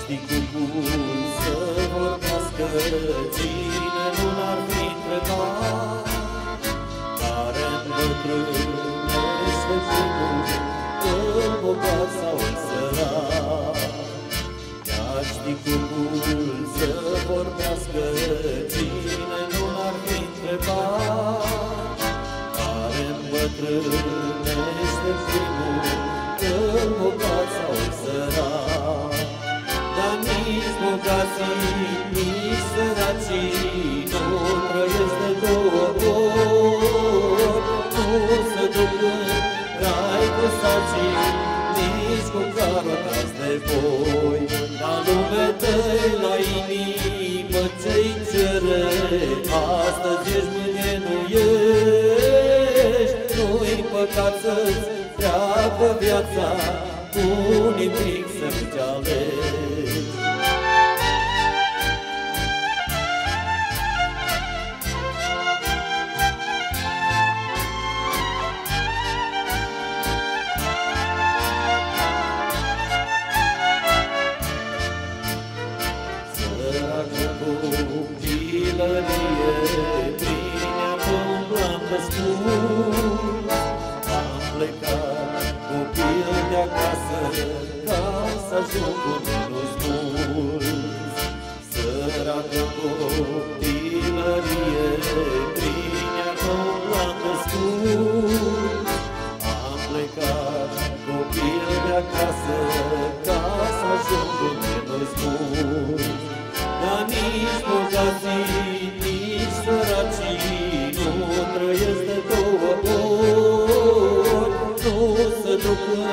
ști cu cum să vorbească, cine nu l-ar fi întrebat, care îmbătrânește primul, în bogat sau în sărat. Ea ști cu cum să vorbească, cine nu l-ar fi întrebat, care îmbătrânește primul, în bogat sau în sărat. Dar nici bogații, nici săracii nu trăiesc de două ori, nu se duc în rai cu sacii, nici cu carotați de voi. Dar lume dă-i la inimă ce-i cere, astăzi ești, mâine nu ești, nu-i păcat să-ți treacă viața, cu nimic să-ți alegi. Săracă copilărie, bine mă umblam pe spus, am plecat copil de acasă, ca să ajung cu minus mulți. Săracă copilărie, bine mă umblam pe spus, am plecat copil de acasă, ca să ajung cu minus mulți. Dar nici bogații, nici săracii nu trăiesc de două ori, nu se duc în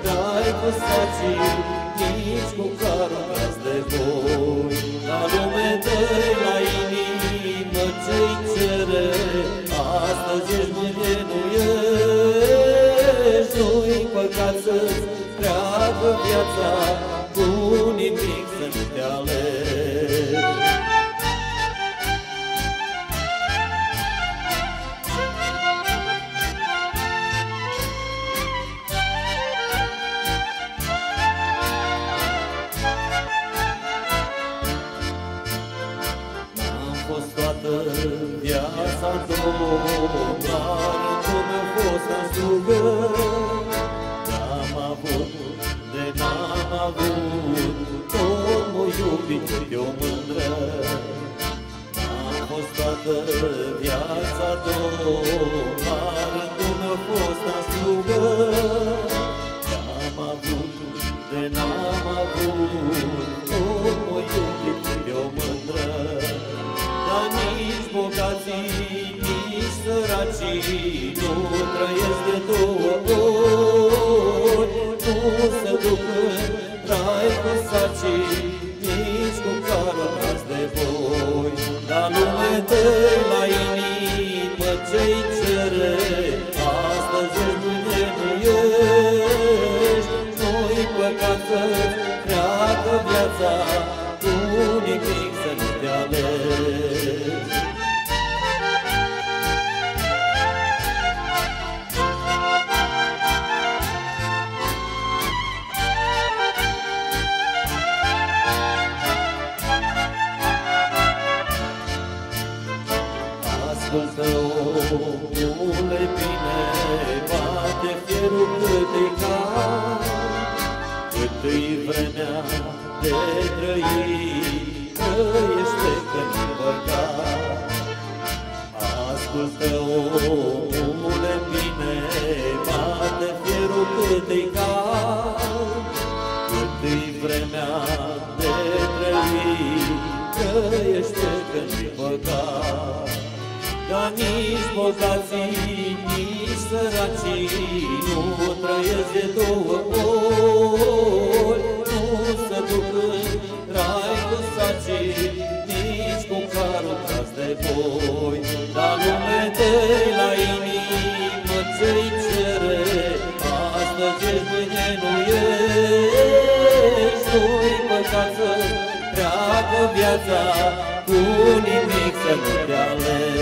rai cu sacii, nici cu carotați de voi. Dar lume dă-i la inimă ce-i cere, astăzi ești, mâine nu ești, nu-i păcat să-ți treacă viața, cu nimic să nu te alegi. N-am fost toată viața domn, dar cum a fost în slugă, n-am avut de n-am avut, tot m-o iubit eu mândră. N-am fost toată viața domn, dar cum a fost în slugă, n-am avut de n-am avut, tot m-o iubit eu mândră. Dar nici bogații, nici săracii nu trăiesc de două ori, nu se duc în rai cu sacii, nici cu carotați de voi. Dar lume dă-i la inimă ce-i cere, astăzi ești, mâine nu ești, nu-i păcat să-ți treacă viața, cu nimic să nu te alegi. Ascultă, omule bine, bate fierul cât-i cald, cât-i vremea de trăit, trăiește că nu-i păcat. Ascultă, omule bine, bate fierul cât-i cald, cât-i vremea de trăit, trăiește că nu-i păcat. Dar nici bogații, nici săracii nu trăiesc de două ori, nu se duc în rai cu sacii, nici cu carotați de voi. Dar lume dă-i la inimă ce-i cere, astăzi ești, mâine nu ești, nu-i păcat să treacă viața, cu nimic să nu te alegi.